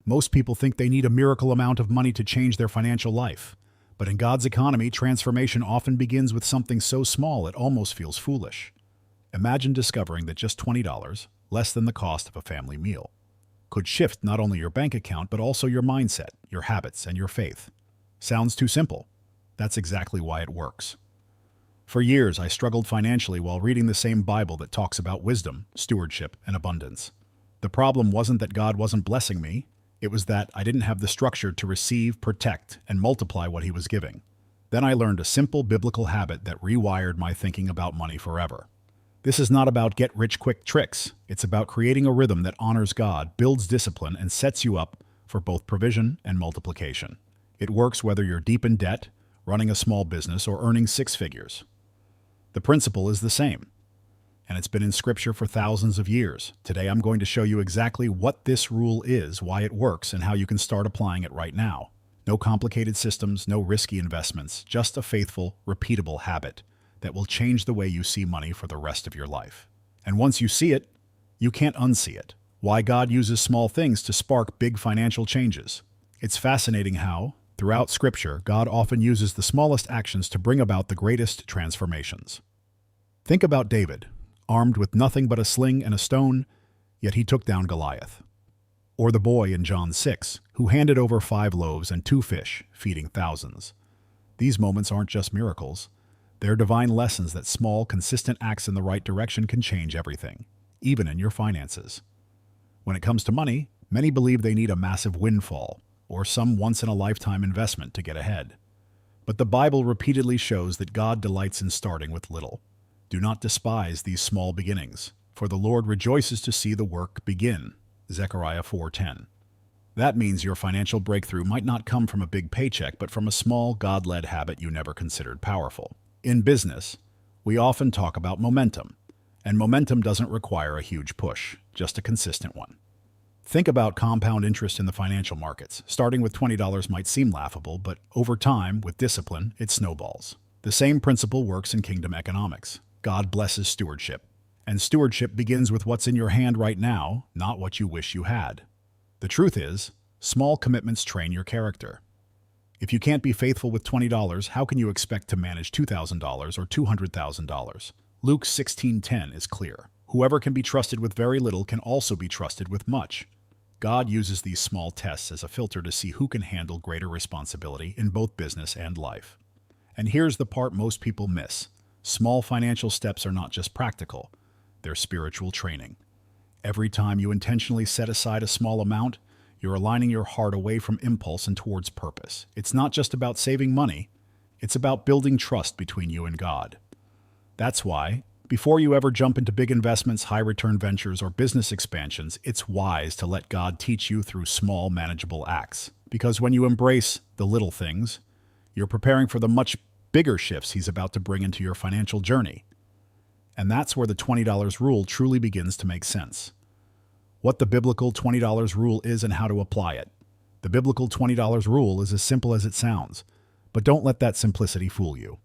Most people think they need a miracle amount of money to change their financial life. But in God's economy, transformation often begins with something so small it almost feels foolish. Imagine discovering that just $20, less than the cost of a family meal, could shift not only your bank account but also your mindset, your habits, and your faith. Sounds too simple. That's exactly why it works. For years, I struggled financially while reading the same Bible that talks about wisdom, stewardship, and abundance. The problem wasn't that God wasn't blessing me. It was that I didn't have the structure to receive, protect, and multiply what he was giving. Then I learned a simple biblical habit that rewired my thinking about money forever. This is not about get-rich-quick tricks. It's about creating a rhythm that honors God, builds discipline, and sets you up for both provision and multiplication. It works whether you're deep in debt, running a small business, or earning six figures. The principle is the same, and it's been in Scripture for thousands of years. Today I'm going to show you exactly what this rule is, why it works, and how you can start applying it right now. No complicated systems, no risky investments, just a faithful, repeatable habit that will change the way you see money for the rest of your life. And once you see it, you can't unsee it. Why God uses small things to spark big financial changes. It's fascinating how, throughout Scripture, God often uses the smallest actions to bring about the greatest transformations. Think about David, armed with nothing but a sling and a stone, yet he took down Goliath. Or the boy in John 6, who handed over 5 loaves and 2 fish, feeding thousands. These moments aren't just miracles. They're divine lessons that small, consistent acts in the right direction can change everything, even in your finances. When it comes to money, many believe they need a massive windfall or some once-in-a-lifetime investment to get ahead. But the Bible repeatedly shows that God delights in starting with little. Do not despise these small beginnings, for the Lord rejoices to see the work begin. Zechariah 4:10. That means your financial breakthrough might not come from a big paycheck, but from a small, God-led habit you never considered powerful. In business, we often talk about momentum, and momentum doesn't require a huge push, just a consistent one. Think about compound interest in the financial markets. Starting with $20 might seem laughable, but over time, with discipline, it snowballs. The same principle works in kingdom economics. God blesses stewardship, and stewardship begins with what's in your hand right now, not what you wish you had. The truth is, small commitments train your character. If you can't be faithful with $20, how can you expect to manage $2,000 or $200,000? Luke 16:10 is clear. Whoever can be trusted with very little can also be trusted with much. God uses these small tests as a filter to see who can handle greater responsibility in both business and life. And here's the part most people miss. Small financial steps are not just practical, they're spiritual training. Every time you intentionally set aside a small amount, you're aligning your heart away from impulse and towards purpose. It's not just about saving money, it's about building trust between you and God. That's why, before you ever jump into big investments, high-return ventures, or business expansions, it's wise to let God teach you through small, manageable acts. Because when you embrace the little things, you're preparing for the much bigger shifts He's about to bring into your financial journey. And that's where the $20 rule truly begins to make sense. What the biblical $20 rule is and how to apply it. The biblical $20 rule is as simple as it sounds, but don't let that simplicity fool you.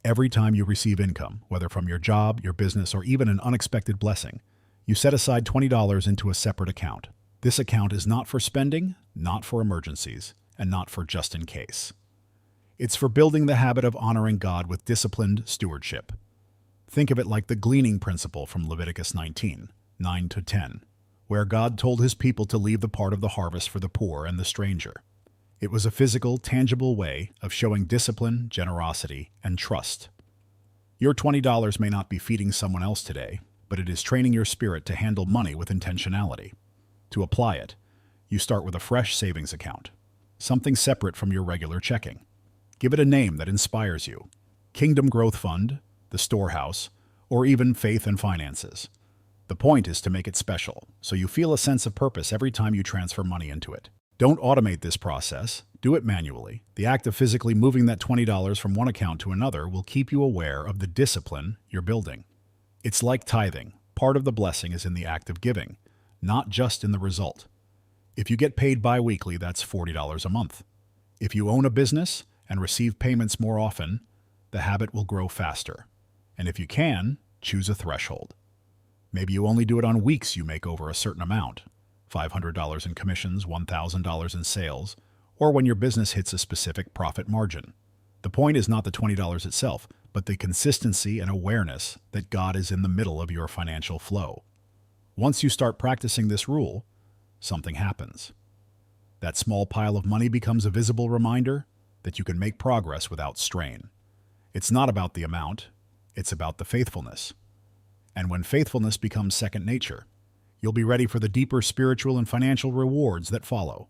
Every time you receive income, whether from your job, your business, or even an unexpected blessing, you set aside $20 into a separate account. This account is not for spending, not for emergencies, and not for just in case. It's for building the habit of honoring God with disciplined stewardship. Think of it like the gleaning principle from Leviticus 19:9-10. Where God told His people to leave the part of the harvest for the poor and the stranger. It was a physical, tangible way of showing discipline, generosity, and trust. Your $20 may not be feeding someone else today, but it is training your spirit to handle money with intentionality. To apply it, you start with a fresh savings account, something separate from your regular checking. Give it a name that inspires you. Kingdom Growth Fund, the Storehouse, or even Faith and Finances. The point is to make it special, so you feel a sense of purpose every time you transfer money into it. Don't automate this process, do it manually. The act of physically moving that $20 from one account to another will keep you aware of the discipline you're building. It's like tithing. Part of the blessing is in the act of giving, not just in the result. If you get paid bi-weekly, that's $40 a month. If you own a business and receive payments more often, the habit will grow faster. And if you can, choose a threshold. Maybe you only do it on weeks you make over a certain amount. $500 in commissions, $1,000 in sales, or when your business hits a specific profit margin. The point is not the $20 itself, but the consistency and awareness that God is in the middle of your financial flow. Once you start practicing this rule, something happens. That small pile of money becomes a visible reminder that you can make progress without strain. It's not about the amount, it's about the faithfulness. And when faithfulness becomes second nature, you'll be ready for the deeper spiritual and financial rewards that follow.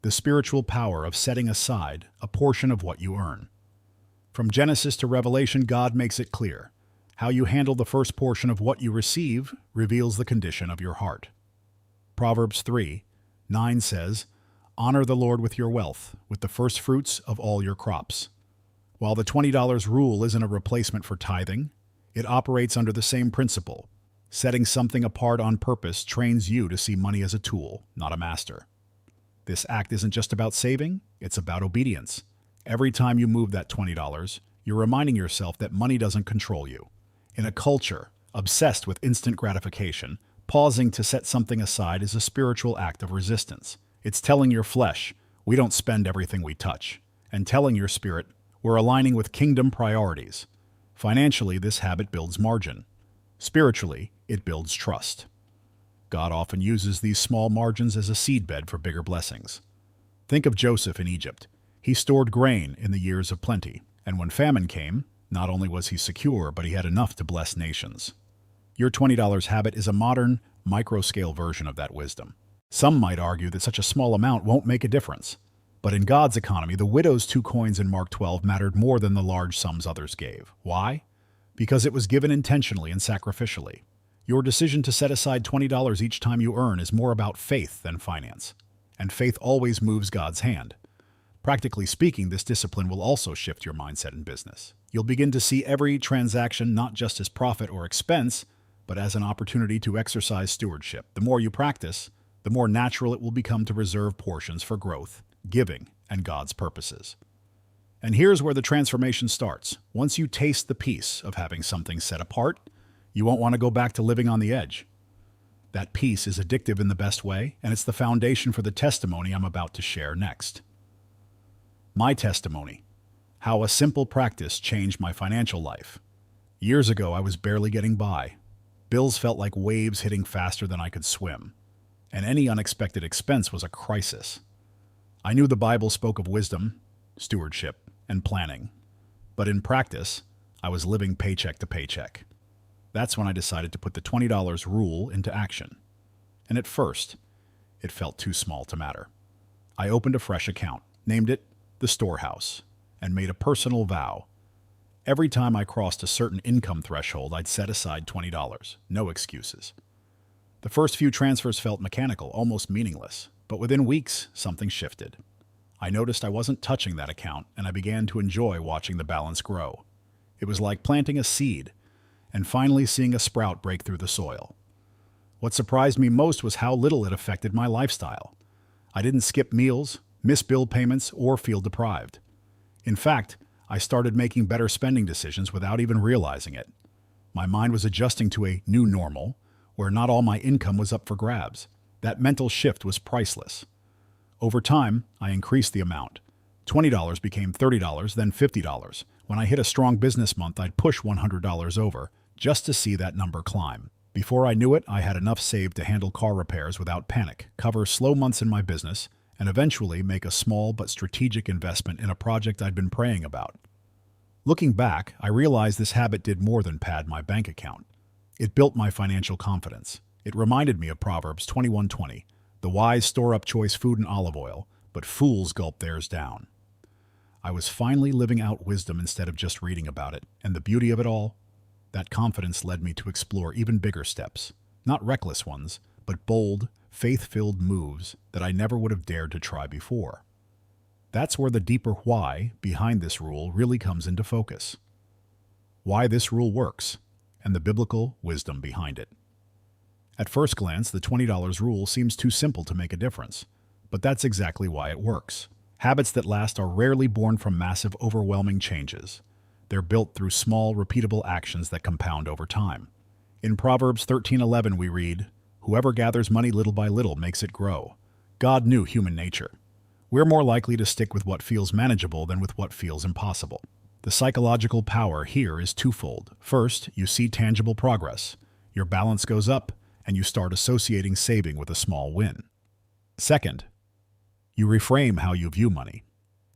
The spiritual power of setting aside a portion of what you earn. From Genesis to Revelation, God makes it clear. How you handle the first portion of what you receive reveals the condition of your heart. Proverbs 3:9 says, "Honor the Lord with your wealth, with the first fruits of all your crops." While the $20 rule isn't a replacement for tithing, it operates under the same principle. Setting something apart on purpose trains you to see money as a tool, not a master. This act isn't just about saving, it's about obedience. Every time you move that $20, you're reminding yourself that money doesn't control you. In a culture obsessed with instant gratification, pausing to set something aside is a spiritual act of resistance. It's telling your flesh, we don't spend everything we touch, and telling your spirit, we're aligning with kingdom priorities. Financially, this habit builds margin. Spiritually, it builds trust. God often uses these small margins as a seedbed for bigger blessings. Think of Joseph in Egypt. He stored grain in the years of plenty, and when famine came, not only was he secure, but he had enough to bless nations. Your $20 habit is a modern, micro-scale version of that wisdom. Some might argue that such a small amount won't make a difference. But in God's economy, the widow's 2 coins in Mark 12 mattered more than the large sums others gave. Why? Because it was given intentionally and sacrificially. Your decision to set aside $20 each time you earn is more about faith than finance. And faith always moves God's hand. Practically speaking, this discipline will also shift your mindset in business. You'll begin to see every transaction not just as profit or expense, but as an opportunity to exercise stewardship. The more you practice, the more natural it will become to reserve portions for growth, giving, and God's purposes. And here's where the transformation starts. Once you taste the peace of having something set apart, you won't want to go back to living on the edge. That peace is addictive in the best way, and it's the foundation for the testimony I'm about to share next. My testimony: how a simple practice changed my financial life. Years ago, I was barely getting by. Bills felt like waves hitting faster than I could swim, and any unexpected expense was a crisis. I knew the Bible spoke of wisdom, stewardship, and planning, but in practice, I was living paycheck to paycheck. That's when I decided to put the $20 rule into action. And at first, it felt too small to matter. I opened a fresh account, named it the Storehouse, and made a personal vow. Every time I crossed a certain income threshold, I'd set aside $20. No excuses. The first few transfers felt mechanical, almost meaningless, but within weeks, something shifted. I noticed I wasn't touching that account, and I began to enjoy watching the balance grow. It was like planting a seed and finally seeing a sprout break through the soil. What surprised me most was how little it affected my lifestyle. I didn't skip meals, miss bill payments, or feel deprived. In fact, I started making better spending decisions without even realizing it. My mind was adjusting to a new normal, where not all my income was up for grabs. That mental shift was priceless. Over time, I increased the amount. $20 became $30, then $50. When I hit a strong business month, I'd push $100 over, just to see that number climb. Before I knew it, I had enough saved to handle car repairs without panic, cover slow months in my business, and eventually make a small but strategic investment in a project I'd been praying about. Looking back, I realized this habit did more than pad my bank account. It built my financial confidence. It reminded me of Proverbs 21:20. The wise store up choice food and olive oil, but fools gulp theirs down. I was finally living out wisdom instead of just reading about it, and the beauty of it all? That confidence led me to explore even bigger steps. Not reckless ones, but bold, faith-filled moves that I never would have dared to try before. That's where the deeper why behind this rule really comes into focus. Why this rule works, and the biblical wisdom behind it. At first glance, the $20 rule seems too simple to make a difference, but that's exactly why it works. Habits that last are rarely born from massive, overwhelming changes. They're built through small, repeatable actions that compound over time. In Proverbs 13:11 we read, Whoever gathers money little by little makes it grow. God knew human nature. We're more likely to stick with what feels manageable than with what feels impossible. The psychological power here is twofold. First, you see tangible progress. Your balance goes up, and you start associating saving with a small win. Second, you reframe how you view money.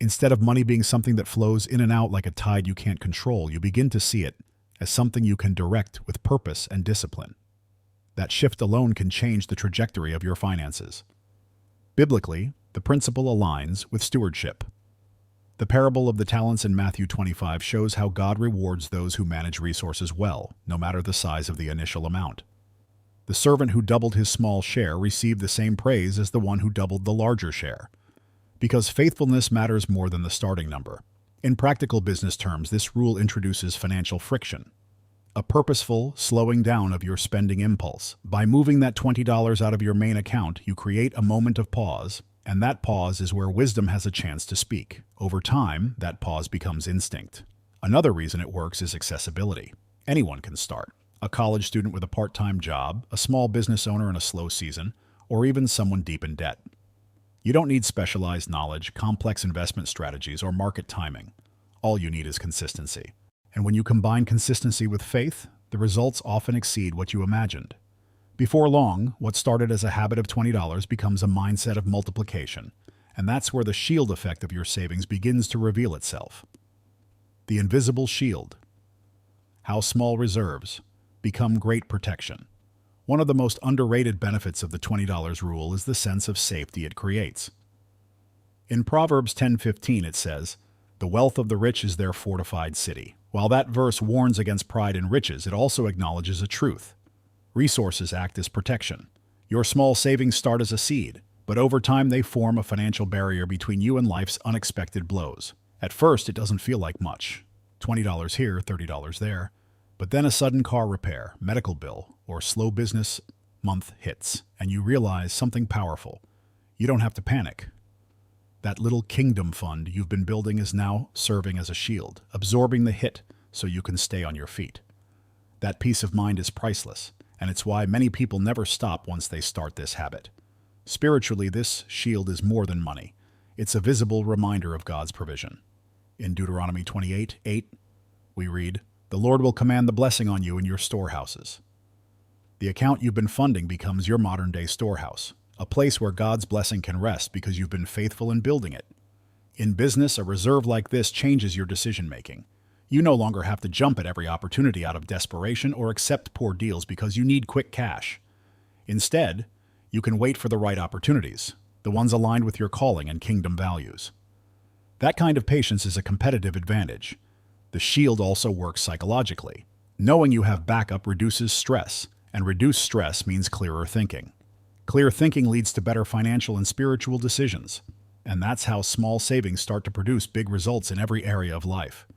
Instead of money being something that flows in and out like a tide you can't control, you begin to see it as something you can direct with purpose and discipline. That shift alone can change the trajectory of your finances. Biblically, the principle aligns with stewardship. The parable of the talents in Matthew 25 shows how God rewards those who manage resources well, no matter the size of the initial amount. The servant who doubled his small share received the same praise as the one who doubled the larger share, because faithfulness matters more than the starting number. In practical business terms, this rule introduces financial friction, a purposeful slowing down of your spending impulse. By moving that $20 out of your main account, you create a moment of pause, and that pause is where wisdom has a chance to speak. Over time, that pause becomes instinct. Another reason it works is accessibility. Anyone can start. A college student with a part-time job, a small business owner in a slow season, or even someone deep in debt. You don't need specialized knowledge, complex investment strategies, or market timing. All you need is consistency. And when you combine consistency with faith, the results often exceed what you imagined. Before long, what started as a habit of $20 becomes a mindset of multiplication, and that's where the shield effect of your savings begins to reveal itself. The invisible shield. How small reserves become great protection. One of the most underrated benefits of the $20 rule is the sense of safety it creates. In Proverbs 10:15 it says, "The wealth of the rich is their fortified city." While that verse warns against pride in riches, it also acknowledges a truth. Resources act as protection. Your small savings start as a seed, but over time they form a financial barrier between you and life's unexpected blows. At first, it doesn't feel like much. $20 here, $30 there. But then a sudden car repair, medical bill, or slow business month hits, and you realize something powerful. You don't have to panic. That little kingdom fund you've been building is now serving as a shield, absorbing the hit so you can stay on your feet. That peace of mind is priceless, and it's why many people never stop once they start this habit. Spiritually, this shield is more than money. It's a visible reminder of God's provision. In Deuteronomy 28:8, we read, "The Lord will command the blessing on you in your storehouses." The account you've been funding becomes your modern-day storehouse, a place where God's blessing can rest because you've been faithful in building it. In business, a reserve like this changes your decision-making. You no longer have to jump at every opportunity out of desperation or accept poor deals because you need quick cash. Instead, you can wait for the right opportunities, the ones aligned with your calling and kingdom values. That kind of patience is a competitive advantage. The shield also works psychologically. Knowing you have backup reduces stress, and reduced stress means clearer thinking. Clear thinking leads to better financial and spiritual decisions, and that's how small savings start to produce big results in every area of life.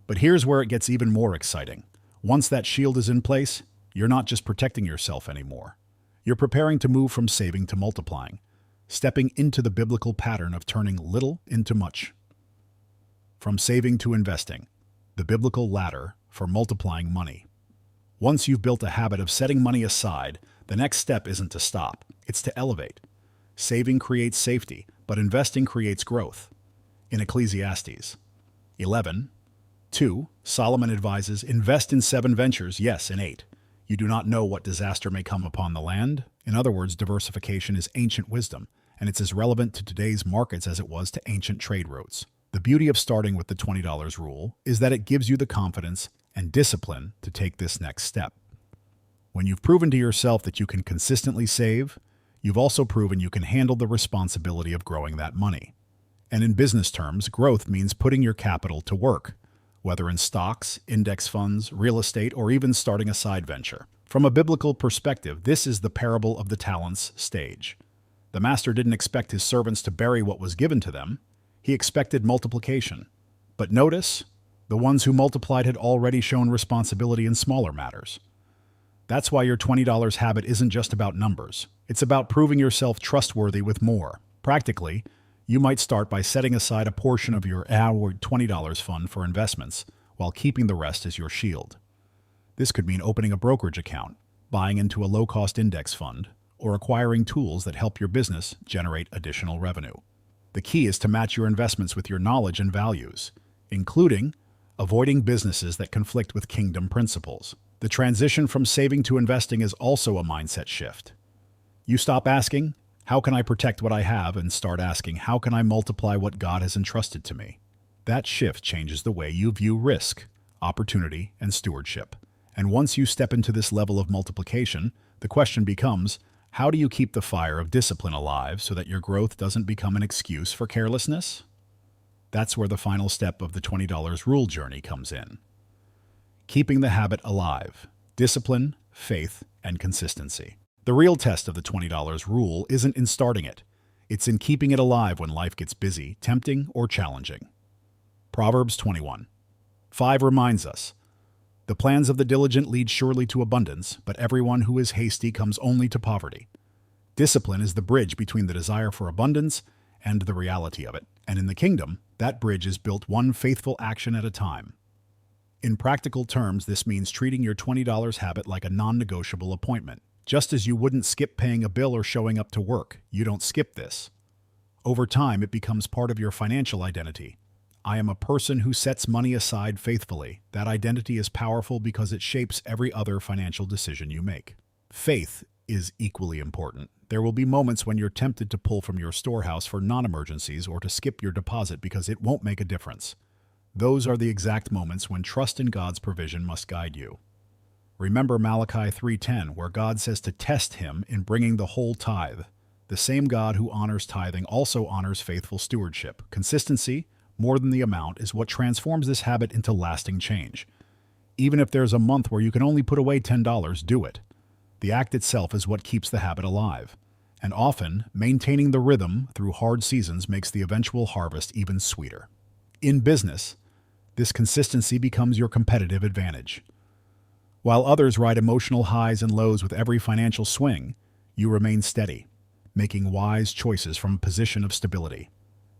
But here's where it gets even more exciting. Once that shield is in place, you're not just protecting yourself anymore. You're preparing to move from saving to multiplying, stepping into the biblical pattern of turning little into much. From saving to investing, the biblical ladder for multiplying money. Once you've built a habit of setting money aside, the next step isn't to stop, it's to elevate. Saving creates safety, but investing creates growth. In Ecclesiastes 11:2, Solomon advises, "Invest in 7 ventures, yes, in 8. You do not know what disaster may come upon the land." In other words, diversification is ancient wisdom, and it's as relevant to today's markets as it was to ancient trade routes. The beauty of starting with the $20 rule is that it gives you the confidence and discipline to take this next step. When you've proven to yourself that you can consistently save, you've also proven you can handle the responsibility of growing that money. And in business terms, growth means putting your capital to work, whether in stocks, index funds, real estate, or even starting a side venture. From a biblical perspective, this is the parable of the talents stage. The master didn't expect his servants to bury what was given to them. He expected multiplication. But notice, the ones who multiplied had already shown responsibility in smaller matters. That's why your $20 habit isn't just about numbers. It's about proving yourself trustworthy with more. Practically, you might start by setting aside a portion of your $20 fund for investments, while keeping the rest as your shield. This could mean opening a brokerage account, buying into a low-cost index fund, or acquiring tools that help your business generate additional revenue. The key is to match your investments with your knowledge and values, including avoiding businesses that conflict with kingdom principles. The transition from saving to investing is also a mindset shift. You stop asking, "How can I protect what I have?" and start asking, "How can I multiply what God has entrusted to me?" That shift changes the way you view risk, opportunity, and stewardship. And once you step into this level of multiplication, the question becomes, how do you keep the fire of discipline alive so that your growth doesn't become an excuse for carelessness? That's where the final step of the $20 rule journey comes in. Keeping the habit alive, discipline, faith, and consistency. The real test of the $20 rule isn't in starting it. It's in keeping it alive when life gets busy, tempting, or challenging. Proverbs 21:5 reminds us, "The plans of the diligent lead surely to abundance, but everyone who is hasty comes only to poverty." Discipline is the bridge between the desire for abundance and the reality of it. And in the kingdom, that bridge is built one faithful action at a time. In practical terms, this means treating your $20 habit like a non-negotiable appointment. Just as you wouldn't skip paying a bill or showing up to work, you don't skip this. Over time, it becomes part of your financial identity. I am a person who sets money aside faithfully. That identity is powerful because it shapes every other financial decision you make. Faith is equally important. There will be moments when you're tempted to pull from your storehouse for non-emergencies or to skip your deposit because it won't make a difference. Those are the exact moments when trust in God's provision must guide you. Remember Malachi 3:10, where God says to test him in bringing the whole tithe. The same God who honors tithing also honors faithful stewardship. Consistency, more than the amount, is what transforms this habit into lasting change. Even if there's a month where you can only put away $10, do it. The act itself is what keeps the habit alive. And often, maintaining the rhythm through hard seasons makes the eventual harvest even sweeter. In business, this consistency becomes your competitive advantage. While others ride emotional highs and lows with every financial swing, you remain steady, making wise choices from a position of stability.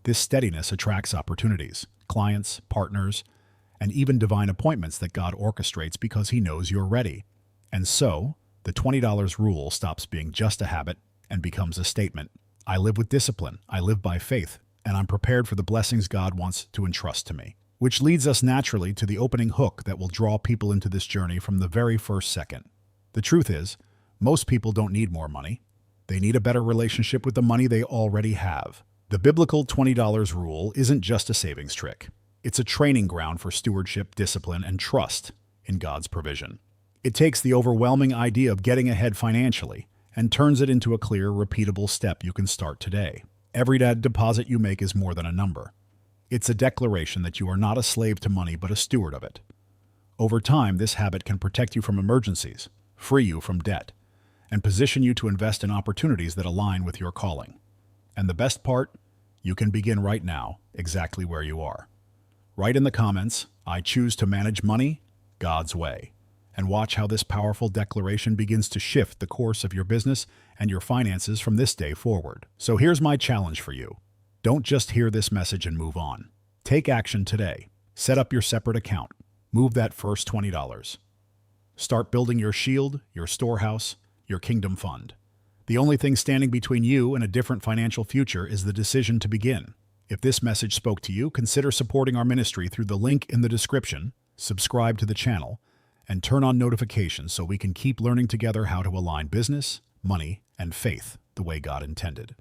This steadiness attracts opportunities, clients, partners, and even divine appointments that God orchestrates because he knows you're ready. And so, the $20 rule stops being just a habit and becomes a statement. I live with discipline, I live by faith, and I'm prepared for the blessings God wants to entrust to me. Which leads us naturally to the opening hook that will draw people into this journey from the very first second. The truth is, most people don't need more money. They need a better relationship with the money they already have. The biblical $20 rule isn't just a savings trick. It's a training ground for stewardship, discipline, and trust in God's provision. It takes the overwhelming idea of getting ahead financially and turns it into a clear, repeatable step you can start today. Every deposit you make is more than a number. It's a declaration that you are not a slave to money but a steward of it. Over time, this habit can protect you from emergencies, free you from debt, and position you to invest in opportunities that align with your calling. And the best part? You can begin right now, exactly where you are. Write in the comments, "I choose to manage money God's way," and watch how this powerful declaration begins to shift the course of your business and your finances from this day forward. So here's my challenge for you. Don't just hear this message and move on. Take action today. Set up your separate account. Move that first $20. Start building your shield, your storehouse, your kingdom fund. The only thing standing between you and a different financial future is the decision to begin. If this message spoke to you, consider supporting our ministry through the link in the description, subscribe to the channel, and turn on notifications so we can keep learning together how to align business, money, and faith the way God intended.